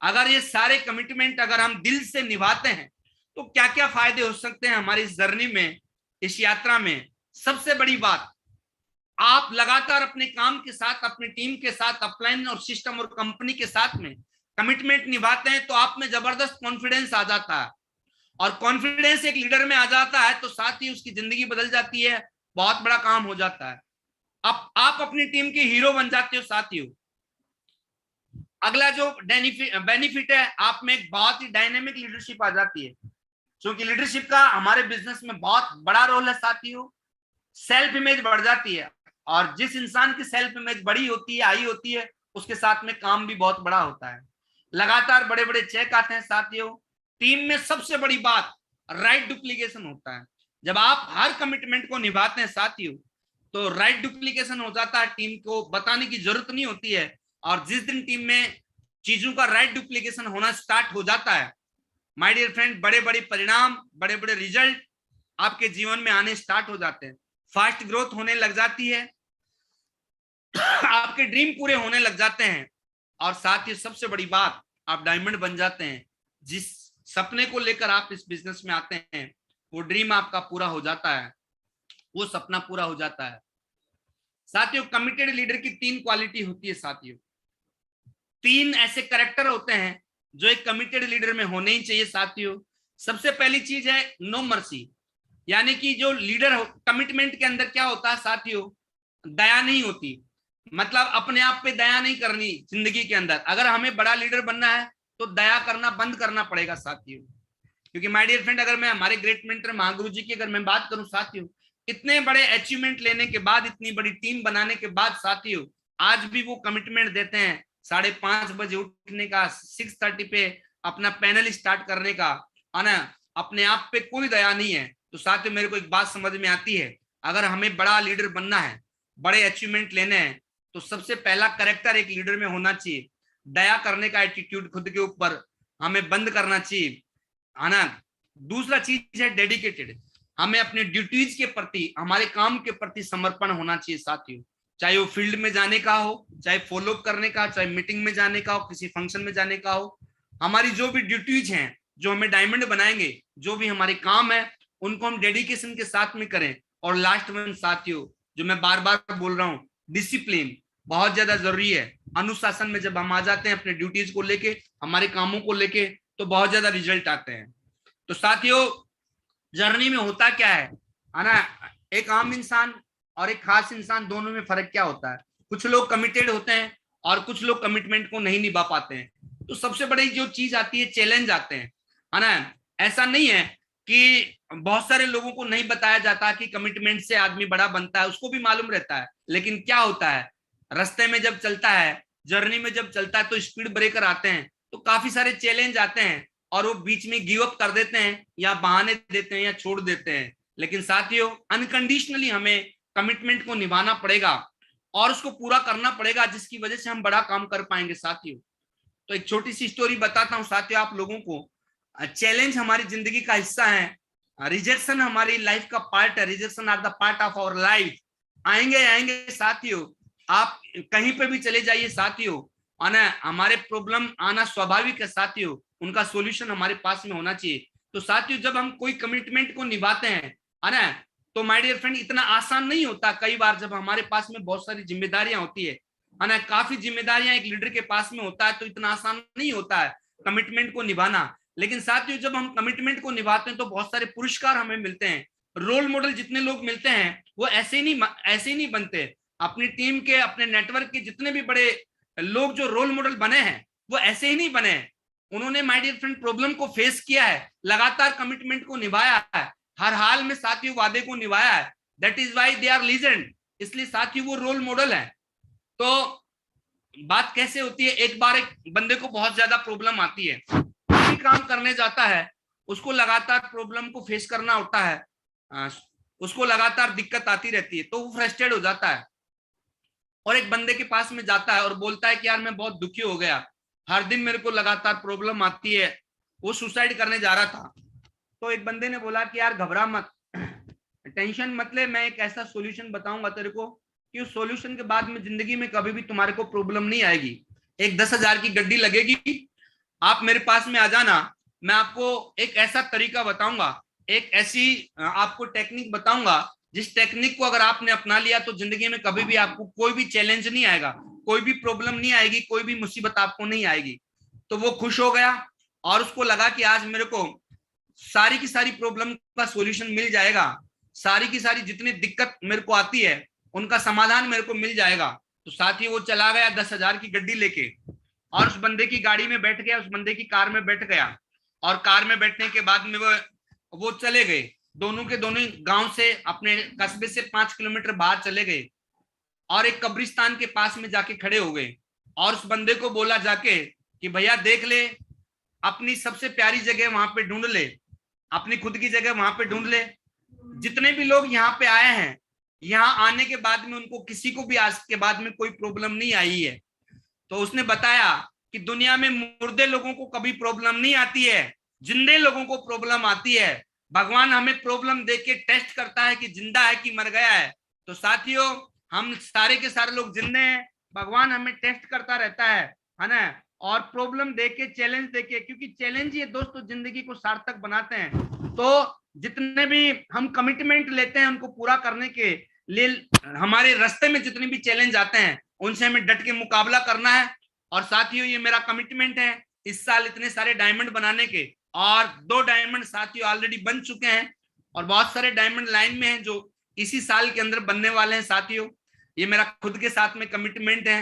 अगर ये सारे कमिटमेंट अगर हम दिल से निभाते हैं, तो क्या क्या फायदे हो सकते हैं हमारी इस जर्नी में, इस यात्रा में। सबसे बड़ी बात, आप लगातार अपने काम के साथ, अपनी टीम के साथ, अपलाइन और सिस्टम और कंपनी के साथ में कमिटमेंट निभाते हैं, तो आप में जबरदस्त कॉन्फिडेंस आ जाता है, और कॉन्फिडेंस एक लीडर में आ जाता है तो साथ ही उसकी जिंदगी बदल जाती है, बहुत बड़ा काम हो जाता है। अब आप अपनी टीम के हीरो बन जाते हो साथियों। अगला जो बेनिफिट है, आप में एक बहुत ही डायनेमिक लीडरशिप आ जाती है, क्योंकि लीडरशिप का हमारे बिजनेस में बहुत बड़ा रोल है साथियों। सेल्फ इमेज बढ़ जाती है, और जिस इंसान की सेल्फ इमेज बड़ी होती है, हाई होती है, उसके साथ में काम भी बहुत बड़ा होता है। लगातार बड़े बड़े चेक आते हैं साथियों। टीम में सबसे बड़ी बात राइट डुप्लीकेशन होता है। जब आप हर कमिटमेंट को निभाते हैं साथियों, तो राइट डुप्लीकेशन हो जाता है, टीम को बताने की जरूरत नहीं होती है। और जिस दिन टीम में चीजों का राइट डुप्लीकेशन होना स्टार्ट हो जाता है, माय डियर फ्रेंड, बड़े बड़े परिणाम, बड़े बड़े रिजल्ट आपके जीवन में आने स्टार्ट हो जाते हैं। फास्ट ग्रोथ होने लग जाती है, आपके ड्रीम पूरे होने लग जाते हैं, और साथ ही सबसे बड़ी बात, आप डायमंड बन जाते हैं। जिस सपने को लेकर आप इस बिजनेस में आते हैं वो ड्रीम आपका पूरा हो जाता है, वो सपना पूरा हो जाता है। साथियों, कमिटेड लीडर की 3 क्वालिटी होती है साथियों, 3 ऐसे कैरेक्टर होते हैं जो एक कमिटेड लीडर में होने ही चाहिए साथियों। सबसे पहली चीज है नो मर्सी, यानी कि जो लीडर कमिटमेंट के अंदर क्या होता है साथियों, दया नहीं होती, मतलब अपने आप पे दया नहीं करनी जिंदगी के अंदर। अगर हमें बड़ा लीडर बनना है तो दया करना बंद करना पड़ेगा साथियों। क्योंकि माय डियर फ्रेंड, अगर मैं हमारे ग्रेट मेंटर महागुरु जी की अगर मैं बात करूं साथियों, इतने बड़े अचीवमेंट लेने के बाद, इतनी बड़ी टीम बनाने के बाद साथियों, आज भी वो कमिटमेंट देते हैं 5:30 बजे उठने का, 6:30 पे अपना पैनल स्टार्ट करने का, है ना। अपने आप पे कोई दया नहीं है। तो साथियों, मेरे को एक बात समझ में आती है, अगर हमें बड़ा लीडर बनना है, बड़े अचीवमेंट लेने हैं, तो सबसे पहला कैरेक्टर एक लीडर में होना चाहिए, दया करने का एटीट्यूड खुद के ऊपर हमें बंद करना चाहिए, है ना। दूसरा चीज है डेडिकेटेड, हमें अपने ड्यूटीज के प्रति, हमारे काम के प्रति समर्पण होना चाहिए साथियों। चाहे वो फील्ड में जाने का हो, चाहे फॉलो अप करने का, चाहे मीटिंग में जाने का हो, किसी फंक्शन में जाने का हो, हमारी जो भी ड्यूटीज हैं जो हमें डायमंड बनाएंगे, जो भी हमारे काम है उनको हम डेडिकेशन के साथ में करें। और लास्ट में साथियों, जो मैं बार बार बोल रहा हूँ, डिसिप्लिन बहुत ज्यादा जरूरी है। अनुशासन में जब हम आ जाते हैं अपने ड्यूटीज को लेके, हमारे कामों को लेके, तो बहुत ज्यादा रिजल्ट आते हैं। तो साथियों, जर्नी में होता क्या है ना, एक आम इंसान और एक खास इंसान, दोनों में फर्क क्या होता है। कुछ लोग कमिटेड होते हैं और कुछ लोग कमिटमेंट को नहीं निभा पाते हैं। तो सबसे बड़ी जो चीज आती है, चैलेंज आते हैं, है ना। ऐसा नहीं है कि बहुत सारे लोगों को नहीं बताया जाता कि कमिटमेंट से आदमी बड़ा बनता है, उसको भी मालूम रहता है, लेकिन क्या होता है, रास्ते में जब चलता है, जर्नी में जब चलता है, तो स्पीड ब्रेकर आते हैं, तो काफी सारे चैलेंज आते हैं, और वो बीच में गिव अप कर देते हैं, या बहाने देते हैं, या छोड़ देते हैं। लेकिन साथियों, अनकंडीशनली हमें कमिटमेंट को निभाना पड़ेगा और उसको पूरा करना पड़ेगा, जिसकी वजह से हम बड़ा काम कर पाएंगे साथियों। तो एक छोटी सी स्टोरी बताता हूँ साथियों आप लोगों को। चैलेंज हमारी जिंदगी का हिस्सा है, रिजेक्शन हमारी लाइफ का पार्ट है, rejection are the part of our life. आएंगे आएंगे साथियों, आप कहीं पे भी चले जाइए साथियों, आना, हमारे प्रॉब्लम आना स्वाभाविक है साथियों, उनका सॉल्यूशन हमारे पास में होना चाहिए। तो साथियों, जब हम कोई कमिटमेंट को निभाते हैं, है ना, तो माय डियर फ्रेंड, इतना आसान नहीं होता। कई बार जब हमारे पास में बहुत सारी जिम्मेदारियां होती है ना, काफी जिम्मेदारियां एक लीडर के पास में होता है, तो इतना आसान नहीं होता है कमिटमेंट को निभाना। लेकिन साथियों, जब हम कमिटमेंट को निभाते हैं तो बहुत सारे पुरस्कार हमें मिलते हैं। रोल मॉडल जितने लोग मिलते हैं वो ऐसे ही नहीं बनते। अपनी टीम के, अपने नेटवर्क के जितने भी बड़े लोग जो रोल मॉडल बने हैं, वो ऐसे ही नहीं बने हैं। उन्होंने माय डियर फ्रेंड प्रॉब्लम को फेस किया है, लगातार कमिटमेंट को निभाया है, हर हाल में साथियों वादे को निभाया है। That is why they are legend. इसलिए साथियों वो रोल मॉडल है। तो बात कैसे होती है, एक बार एक बंदे को बहुत ज्यादा प्रॉब्लम आती है, कोई काम करने जाता है, उसको लगातार प्रॉब्लम को फेस करना होता है, उसको लगातार दिक्कत आती रहती है, तो वो फ्रस्ट्रेट हो जाता है और एक बंदे के पास में जाता है और बोलता है कि यार मैं बहुत दुखी हो गया, हर दिन मेरे को लगातार प्रॉब्लम आती है। वो सुसाइड करने जा रहा था, तो एक बंदे ने बोला कि यार घबरा मत, टेंशन मत ले, मैं एक ऐसा सॉल्यूशन बताऊंगा तेरे को कि उस सॉल्यूशन के बाद में जिंदगी में कभी भी तुम्हारे को प्रॉब्लम नहीं आएगी। एक 10,000 की गड्डी लगेगी, आप मेरे पास में आ जाना, मैं आपको एक ऐसा तरीका बताऊंगा, एक ऐसी आपको टेक्निक बताऊंगा, जिस टेक्निक को अगर आपने अपना लिया तो जिंदगी में कभी भी आपको कोई भी चैलेंज नहीं आएगा, कोई भी प्रॉब्लम नहीं आएगी, कोई भी मुसीबत आपको नहीं आएगी। तो वो खुश हो गया और उसको लगा कि आज मेरे को सारी की सारी प्रॉब्लम का सॉल्यूशन मिल जाएगा, सारी की सारी जितनी दिक्कत मेरे को आती है उनका समाधान मेरे को मिल जाएगा। तो साथ ही वो चला गया 10,000 की गड्डी लेके और उस बंदे की गाड़ी में बैठ गया, उस बंदे की कार में बैठ गया, और कार में बैठने के बाद में वो चले गए, दोनों के दोनों गांव से, अपने कस्बे से 5 किलोमीटर बाहर चले गए और एक कब्रिस्तान के पास में जाके खड़े हो गए और उस बंदे को बोला जाके कि भैया देख ले, अपनी सबसे प्यारी जगह वहां पे ढूंढ ले, अपनी खुद की जगह वहां पे ढूंढ ले। जितने भी लोग यहाँ पे आए हैं, यहाँ आने के बाद में उनको किसी को भी आज के बाद में कोई प्रॉब्लम नहीं आई है। तो उसने बताया कि दुनिया में मुर्दे लोगों को कभी प्रॉब्लम नहीं आती है, जिंदे लोगों को प्रॉब्लम आती है। भगवान हमें प्रॉब्लम देके के टेस्ट करता है कि जिंदा है कि मर गया है। तो साथियों हम सारे के सारे लोग जिंदे हैं, भगवान हमें टेस्ट करता रहता है ना, और प्रॉब्लम देके चैलेंज देके, क्योंकि चैलेंज ये दोस्तों जिंदगी को सार्थक बनाते हैं। तो जितने भी हम कमिटमेंट लेते हैं उनको पूरा करने के लिए हमारे रास्ते में जितने भी चैलेंज आते हैं उनसे हमें डट के मुकाबला करना है। और साथियों ये मेरा कमिटमेंट है इस साल इतने सारे डायमंड बनाने के, और 2 डायमंड साथियों ऑलरेडी बन चुके हैं और बहुत सारे डायमंड लाइन में हैं जो इसी साल के अंदर बनने वाले हैं। साथियों ये मेरा खुद के साथ में कमिटमेंट है